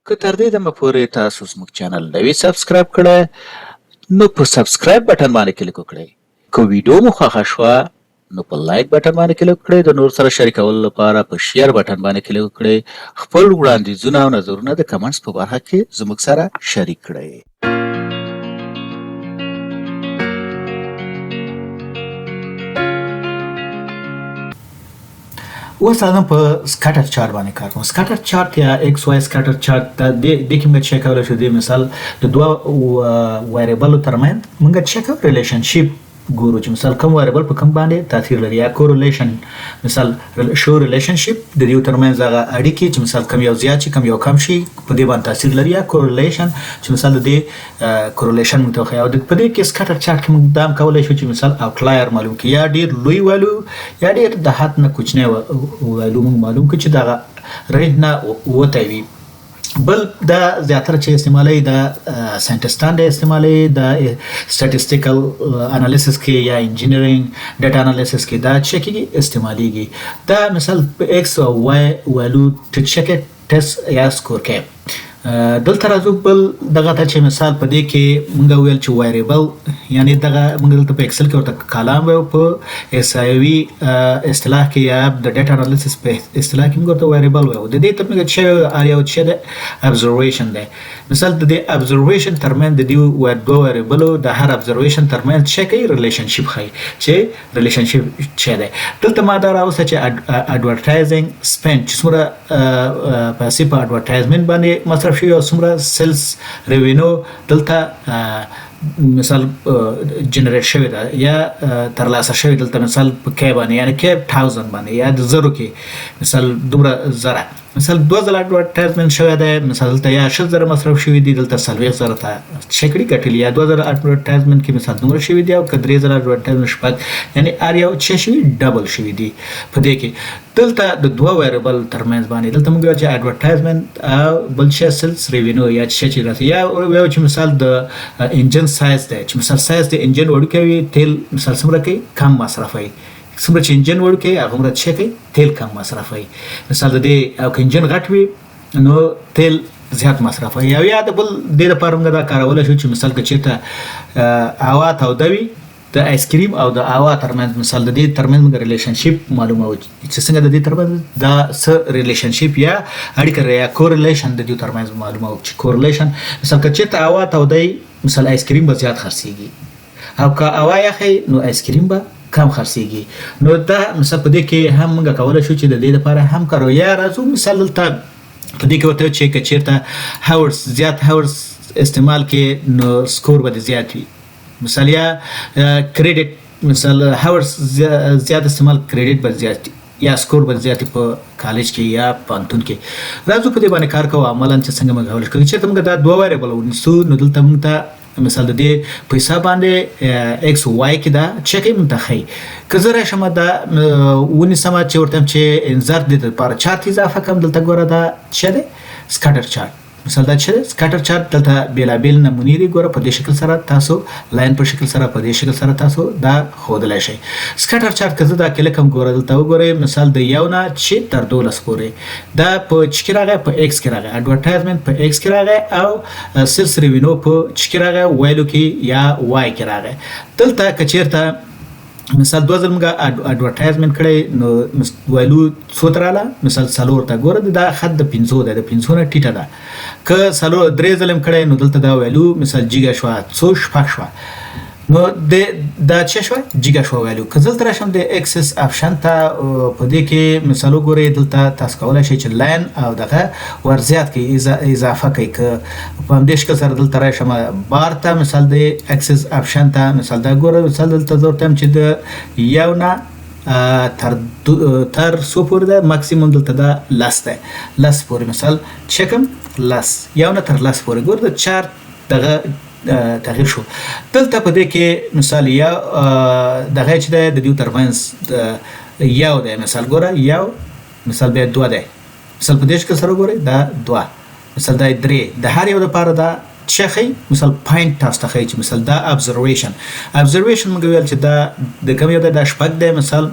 که تر دې دمه پورې تاسو زموږ چینل نه وي سبسکرایب کړی نو په سبسکرایب بټن باندې کلیک وکړئ. که ویډیو مو خوښه شوه نو په لایک بټن باندې کلیک وکړئ. د نور سره شریکولو لپاره په شیر بټن باندې کلیک وکړئ. خپل وړاندیزونه او نظرونه د کمنټس په برخه کې زموږ سره شریک کړئ. اوس راځم په سکاتر چارت باندې کار کوم. سکاتر چارت یا ایکس وای سکاتر چارت د کې موږ چیک کولای شو. د مثال د دوه وایریبل ترمنځ موږ چیک ریلیشنشپ ګورو چې مثال کوم وایریبل په کوم باندې تاثیر لري یا کوریلیشن. مثال شو ریلیشنشپ د دې ترمنځ هغه اړیکې چې مثال کم یو زیات شي کم یو کم شي په دې باندې تاثیر لري، یا کوریلیشن چې مثال د دې کوریلیشن متوخی او په دې کې سکاتر چارت کې موږ دا کولای شو چې مثال آوټلایر معلوم کړي، یا ډیر لوی والو یا ډیر د حد نه کوچنی والو موږ معلوم کړي چې دا رینج نه وته وي. بل دا زیاتره چې استعمالي د ساينټستان د استعمالي د سټاتستیکل انالیسس کې یا انجینرینګ ډاټا انالیسس کې دا چې استعماليږي. دا مثال ایکس او وای والو ته چک ټیسټ یا سکور کې دلته راځو. بل دغه ته چې مثال په دې کې موږ ویل چې وایریبل یعنی دغه موږ دلته په ایکسل کې ورته کالم وو، په اس ای وی اصطلاح کې یا د ډاټا انالیسس په اصطلاح کې موږ ورته وایریبل وو. د دې ته موږ چې اړ یو چې د ابزرویشن دی. مثال د دې ابزرویشن ترمن د دې دوه وایریبل د هر ابزرویشن ترمن چې کوي ریلیشنشپ خي چې ریلیشنشپ چې دی. دلته ما دا راوسته چې اډورټایزینګ سپند چې څومره پیسې په اډورټایزمنت باندې مصرف شي او څومره سیلز ریوینیو دلته مثال جنریټ شوی دا یا ترلاسه شوی دلته مثال په کې باندې یعنی کې 1000 باندې یا د زرو کې مثال دومره زره مثال 2000 اډورټایزمنت شوی دی. مثال دلته یا 6000 مصرف شوی دی، دلته 3000 ته شکړی کټلی یا 2000 اډورټایزمنت کې مثال دومره شوی دی او که 3000 اډورټایزمنت شپږ یعنی ار یو چې شوی ډبل شوی دی. په دې کې دلته د دوه وایریبل ترمنځ باندې دلته موږ چې اډورټایزمنت او بل شی سیلز ریوینیو یا چې راځي یا یو چې مثال د انجن سایز دی چې مثال سایز د انجن وړوکی تیل مثال څومره کوي کم مصرفوي، څومره چې انجن وړوکی هغه مراد چې کوي تیل کم مصرفوي. مثال د دې او که انجن غټ وي نو تیل زیات مصرفوي. یا د بل د لپاره موږ دا کارول شو چې مثال که چیرته اوا تودوي د آیس کریم او د اوا ترمنځ مثال د دې ترمنځ موږ ریلیشنشپ معلومه و چې څنګه د دې ترمنځ دا س ریلیشنشپ یا اړیکه یا کوریلیشن د دې ترمنځ معلومه و چې کوریلیشن مثال که چیرته اوا تودوي مثال آیس کریم به زیات خرڅيږي او که اوا یخي نو آیس کریم به کم خرڅيږي. نو دا مثال په دې کې هم موږ کولای شو چې د دې لپاره هم کارو. یا راځو مثال دلته په دې کې وته چې چیرته هاورز زیات هاورز استعمال کې نو سکور به زیات وي. مثال یا کریډټ مثال هاورز زیات استعمال کریډټ به زیات یا سکور به زیات په کالج کې یا پانتون کې. راځو په دې باندې کار کوو عملاً چې څنګه موږ کولای شو چې موږ دا دوه وایریبل ونیسو. نو دلته موږ ته مثال د دې په حساب باندې ایکس وای کې دا چکه منتخي که زه راشم دا ونیسم چې ورته چې انزر د لپاره چارت اضافه کوم. دلته ګوره دا چې ده سکاتر چارت. مثال دا چې سکاتر چارت دلته بیلابل نمونې لري. ګوره په دې شکل سره تاسو لاین په شکل سره په دې شکل سره تاسو دا خودلای شئ. سکاتر چارت که زه دا کلیک کوم ګوره دلته وګورئ مثال د یو نه چې تر 12 پورې دا په چ کې راغی په ایکس کې راغی اډورټایزمنت په ایکس کې راغی او سیلز ریوینیو په چ کې راغی وایلو کې یا وای کې راغی. دلته کچیرته مثال 2000 موږ اډورټایزمنت کړی نو وایلو څو تراله مثال سالور ته ګوره دا خد د 500 ده د 500 نه ټیټه ده. که سالور درې ځلم کړی نو دلته دا وایلو مثال جیګا شو څو شپږ شو نو دا چې شو جیګا شو وایلو. که دلته راشم د اکسس اپشن ته په دې کې مثال وګورئ دلته تاسو کولای شئ چې لاین او دغه ورزیات کې اضافه کوي. که په همدې شکل سره دلته راشم بار ته مثال د اکسس اپشن ته مثال دا ګوره مثال دلته زه ورته چې د یو نه تر سو پورې ده ماکسیمم دلته دا لاس ده لاس پورې مثال چکم لاس یو نه تر لاس پورې ګور د چارت دغه تغییر شو. دلته په دې کې مثال یا دغه چې د دې ترمنځ یو ده مثال ګوره یو مثال به 2 ده مثال په دې شکل سره ګوره دا 2 مثال دا 3 د هر یو لپاره دا شخی مثال پوینټ تاسو ته خی چې مثال دا ابزرویشن موږ ویل چې دا د کوم یو د شپږ دی مثال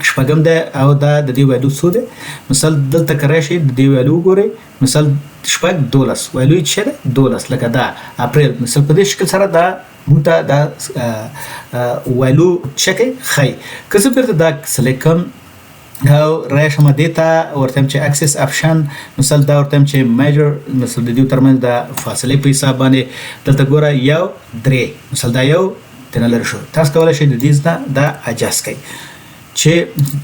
شپږم ده او دا د دې ویلو څو ده مثال دلته کرای شي د دې ویلو ګوري مثال شپږ 12 ویلو یې څه ده 12 لکه دا اپریل مثال په دې شکل سره دا موږ دا ویلو چکه خی که زه بیرته دا سلیکم او راشم دیتا ورته چې اکسس اپشن مثال دا ورته چې میجر مثال د دې ترمنځ د فاصله په حساب باندې دلته ګوره یو 3 مثال دا یو تنلر شو تاسو کولای شئ د دې دا اجازه کوي چې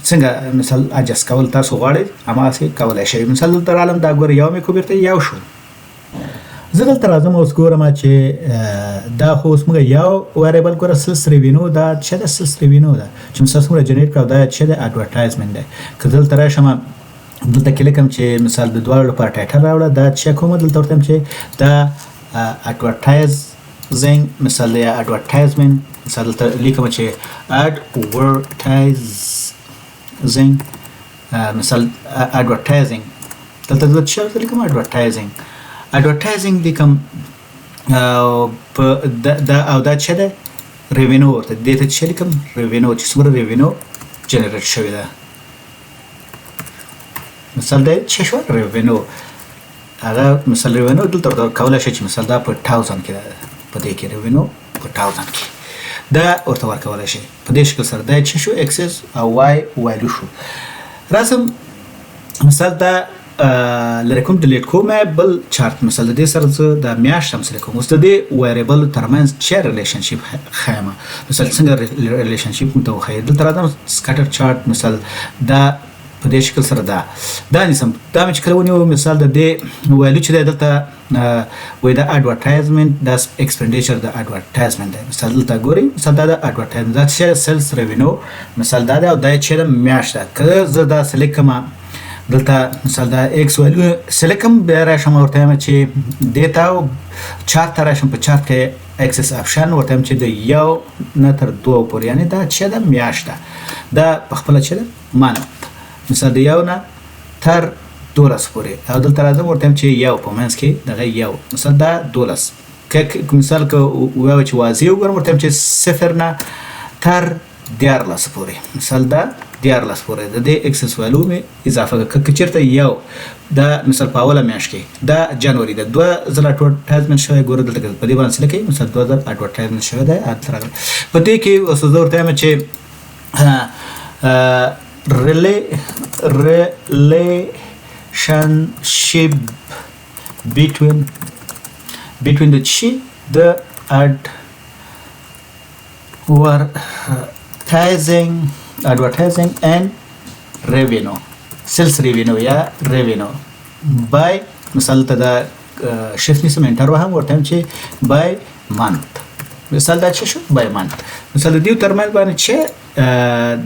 څنګه مثال اجازه کول تاسو غواړئ اما سي کولای شئ مثال تر عالم دا ګوره یو مې کو بیرته یو شو زه دلته راځم اوس ګورم چې دا خو اوس موږ یو ویریبل ګوره سلس ریوینو دا چې د سلس ریوینو دا چې مثال څومره جنریټ کړو دا چې د اډورټایزمنت دی که دلته راشم دلته کلیکم چې مثال د دواړو لپاره ټایټل راوړه دا چې کوم دلته ورته چې دا اډورټایزینګ مثال دی اډورټایزمنت مثال دلته لیکم چې اډورټایزینګ مثال اډورټایزینګ دلته د چې لیکم اډورټایزینګ advertising لیکم په دا او دا چې ده ریوینو ورته دې ته چې لیکم ریوینو چې څومره ریوینو جنریټ شوی ده مثال دا چې شو ریوینو هغه مثال ریوینو دلته کولای شي چې مثال دا په 1000 کې ده په دې کې ریوینو په 1000 کې دا ورته ورکولای شي په دې شکل سره دا چې شو اکسس او وای وایلو شو رسم مثال دا لره کوم ډیلیټ کوم بل چارت مثلا د دې سره د میاشت هم سره کوم اوس د دې ویریبل ترمنځ چې ریلیشنشپ خیمه مثلا څنګه ریلیشنشپ متوخی دلته راځم سکاتر چارت مثلا دا په دې شکل سره دا نسم دا چې کله ونیو مثال د دې ویلو چې دلته وې دا اډورټایزمنت دا ایکسپنډیچر د اډورټایزمنت دی مثلا دلته ګوري مثلا دا اډورټایزمنت دا چې سیلز ریوینیو مثلا دا او دا چې میاشت که زه دا سلیکم دلته مثال دا ایکس ویلو سلیکم بیا راشم ورته چې دیتا او چارت راشم په چارت کې اکسس اپشن ورته چې د یو نه تر 2 پورې یعنی دا چې د میاشت دا په خپل چې مانه مثال د یو نه تر 12 پورې او دلته راځم ورته چې یو په منځ کې دغه یو مثال دا 12 مثال که وایو چې واضح وګورم ورته چې 0 نه تر 14 پورې مثال دا 14 پورې د دې اکسس ویلو می اضافه کړه چیرته یو دا مثال په اوله میاشت کې دا جنوري د 2000 اډورټایزمنت شوی ګوره دلته په دې باندې لکه مثال 2000 اډورټایزمنت شوی دی اتر په دې کې اوس زه ورته چې relationship between the advertising and revenue sales revenue یا revenue by مثال ته دا شفت نسم انټر وهم ورته چې by month مثال دا چې شو by month مثال د دې ترمنځ باندې چې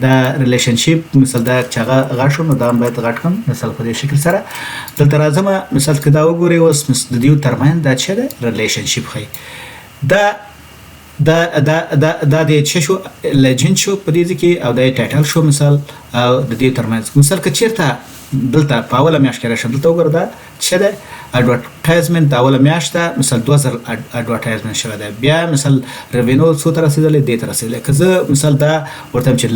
دا ریلیشنشپ مثال دا چې غاښو نو دا باید غاټ کوم مثال په دې شکل سره دلته راځم مثال کدا وګورئ اوس د دې ترمنځ دا چې ریلیشنشپ خي دا د چې شو لجن شو په دې کې او د ټایټل شو مثال او د دې ترمنځ مثال که چیرته دلته په اوله میاشت کې راشم دلته وګوره دا چې د اډورټایزمنت اوله میاشت مثال 2000 اډورټایزمنت شوی دی بیا مثال ریوینیو څو تر رسیدلې دې تر رسیدلې که زه مثال دا ورته چې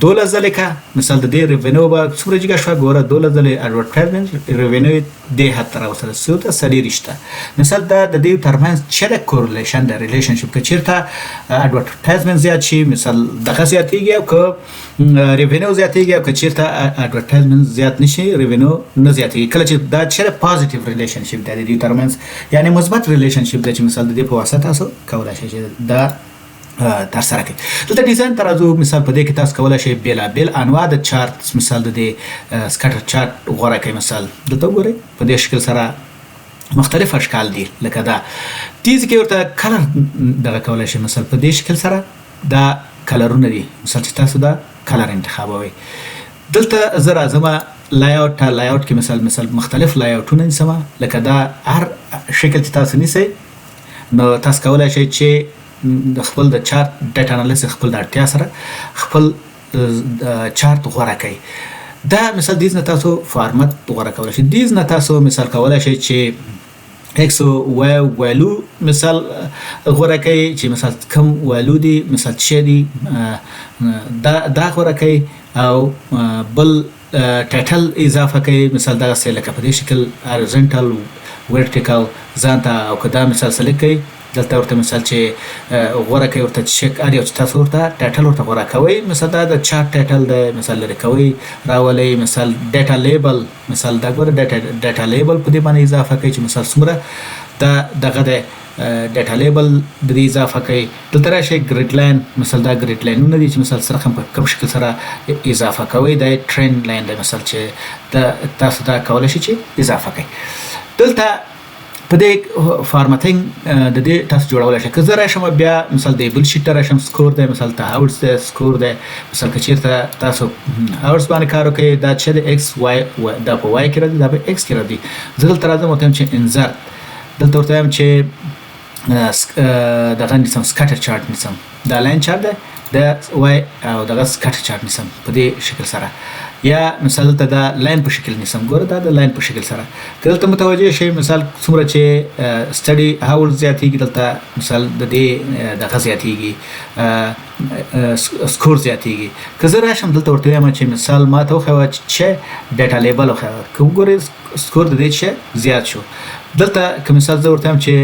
12 ځله کا مثال د دې ریوینیو به څومره جګه شو ګوره 12 ځله اډورټایزمنت ریوینیو دې حد تر اوسه څو ته سړي رښتا مثال دا د دې ترمنځ چې د کورلیشن د ریلیشنشپ کې چیرته اډورټایزمنت زیات شي مثال دغه زیاتېږي او که ریوینیو زیاتېږي او که چیرته اډورټایزمنت زیات نشي ریوینیو نه زیاتېږي کله چې دا چې پوزټیو ریلیشنشپ د دې ترمنځ یعنی مثبت ریلیشنشپ د چې مثال د دې په واسطه تاسو کولای شئ چې دا تر سره کړئ دلته ډیزاین ترازو مثال په دې کې تاسو کولای شئ بیل انواع د چارت مثال د دې سکاتر چارت غوړه کوي مثال دلته وګورئ په دې شکل سره مختلف اشکال دي لکه دا تیز کې ورته کلر دغه کولای شئ مثال په دې شکل سره دا کلرونه دي مثال چې تاسو دا کلر انتخابوي دلته زه راځم لایاوټ کې مثال مختلف لایاوټونه نسمه لکه دا هر شکل چې تاسو نیسئ نو تاسو کولای شئ چې د خپل د چارت ډیټا انالیسس خپل د اړتیا سره خپل چارت غوړه کوي دا مثال دیز نه تاسو فارمت غوړه کولای شئ دیز نه تاسو مثال کولای شئ چې ایکس ویلو مثال غوړه کوي چې مثال کم ویلو دی مثال چې دی دا غوړه کوي او بل ټایټل اضافه کوي مثال دغسې لکه په دې شکل هارزنټل ورټیکل ځان ته او که دا مثال سلیکټ کوي دلته ورته مثال چې غوره کوي ورته چک هر یو چې تاسو ورته ټایټل ورته غوره کوئ مثال دا د چارټ ټایټل دی مثال لرې کوئ راولئ مثال ډیټا لیبل مثال دا ګوره ډیټا لیبل په دې باندې اضافه کوي چې مثال څومره دا دغه دی ډیټا لیبل د دې اضافه کوي دلته راشئ ګریډ لاین مثال دا ګریډ لاینونه دي چې مثال سره په کوم شکل سره اضافه کوئ دا ټرند لاین دی مثال چې دا تاسو دا کولی شئ چې اضافه کوئ دلته په دې فارمټینګ د دې تاسو جوړولی شئ که زه راشم بیا مثال د بل شیټ ته راشم سکور دی مثال ته هاورډز دی سکور دی مثال که چېرته تاسو هاورډز باندې کار وکړئ دا چې د ایکس وای دا په وای کې راځي دا په ایکس کې راځي زه دلته راځم ورته وایم چې انزرت دلته ورته وایم چې دغه نیسم سکټر چارټ نیسم دا لاین چارټ دی د وای او دغه سکټر چارټ نیسم په دې شکل سره یا مثال دلته دا لاین په شکل نیسم ګوره دا د لاین په شکل سره که دلته متوجه شئ مثال څومره چې سټډي هاورډ زیاتېږي دلته مثال د دې دغه زیاتېږي سکور زیاتېږي که زه راشم دلته ورته وایم چې مثال ما ته وښیوه چې ډیټا لیبل وښیوه که وګورئ سکور د دې چې زیات شو دلته که مثال زه ورته وایم چې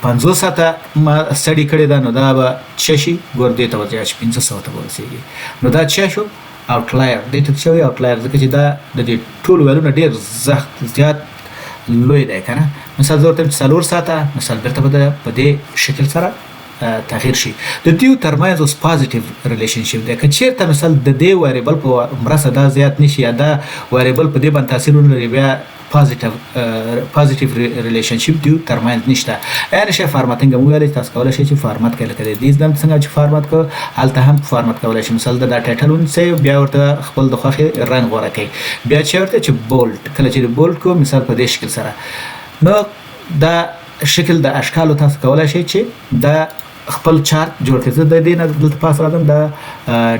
50 ساعته ما سټډي کړې ده نو دا به څه شي ګوره دې ته ورځي چې 500 ته ورسېږي نو دا څه شو اوټلایر دې ته څه وایي اوټلایر ځکه چې دا د دې ټولو ویلونه ډېر زیات لوی دی که نه مثال زه ورته وایم چې 4 ساعته مثال بېرته به په دې شکل سره تغییر شي د دیو ترمنځ اوس پازیټیو ریلیشنشپ دی که چېرته مثال د دې ویریبل په مرسته دا زیات نشي یا دا ویریبل په دې باندې تاثیر ونه لري بیا پازیټیو ریلیشنشپ دیو ترمنځ نشته یعنې شی فارمټینګ هم وویلی تاسو کولی شئ چې فارمټ کړئ لکه د دې زده څنګه چې فارمټ کړو هلته هم فارمټ کولی شئ مثال دا ټایټل ونیسئ بیا ورته خپل د خوښې رنګ غوره کړئ بیا چې ورته چې بولډ کله چې بولډ کوو مثال په دې شکل سره نو دا شکل د اشکالو تاسو کولی شئ چې دا خپل چارت جوړ کړئ زه د دې نه دلته پاس راځم دا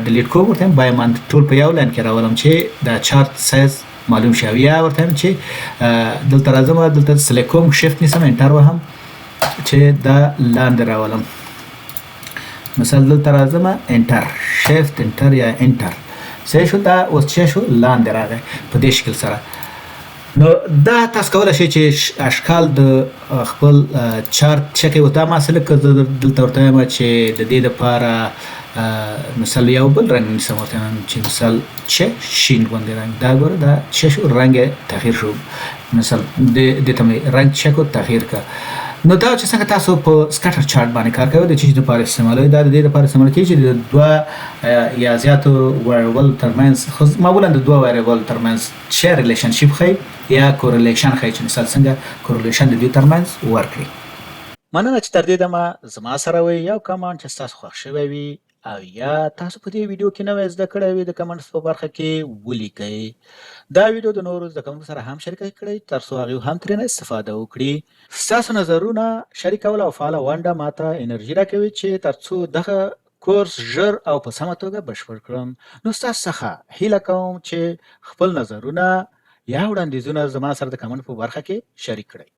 ډیلیټ کوم ورته وایم بایماند ټول په یو لاین کې راولم چې دا چارت سایز معلوم شي یا ورته وایم چې دلته راځم دلته سلیکټ کوم شیفت نیسم انټر وهم چې دا لاندې راولم مثال دلته راځم انټر شیفت انټر یا انټر صحیح شو دا اوس څه شو لاندې راغی په دې شکل سره نو دا تاسو کولی شئ چې اشکال د خپل چارت چک کوي دا ما سلیکټ کړ دلته ورته وایم چې د دې دپاره مثال یو بل رنګ نیسم ورته وایم چې مثال چې شین غوندې رنګ دا ګوره دا چې شو رنګ یې تغییر شو مثال دې ته مې رنګ چک کړو تغییر کړه نو دا چې څنګه تاسو په سکټر چارت باندې کار کوئ د چې لپاره استعمالوي دا د دې لپاره استعمال کیږي چې د دوه یا زیاتو ویریبل ترمنځ خو معمولا د دوه ویریبل ترمنځ څه ریلیشنشپ ښیي یا کوریلیشن ښیي چې مثال څنګه کوریلیشن د دوی ترمنځ ورکړي مننه چې تر دې دمه زما سره وئ یو کمنټ چې ستاسو خوښ شوی وي او یا تاسو په دې ویډیو کې نوی زده کړی وي د کمنټس په برخه کې ولیکئ دا ویډیو د نورو زده کوونکو سره هم شریک کړئ تر څو هغوی هم ترېنه استفاده وکړي ستاسو نظرونه شریکول او فعاله ونډه ماته انرژي راکوي چې تر څو دغه کورس ژر او په سمه توګه بشپړ کړم نو ستاسو څخه هیله کوم چې خپل نظرونه یا وړاندیزونه زما سره د کمنټ په برخه کې شریک کړئ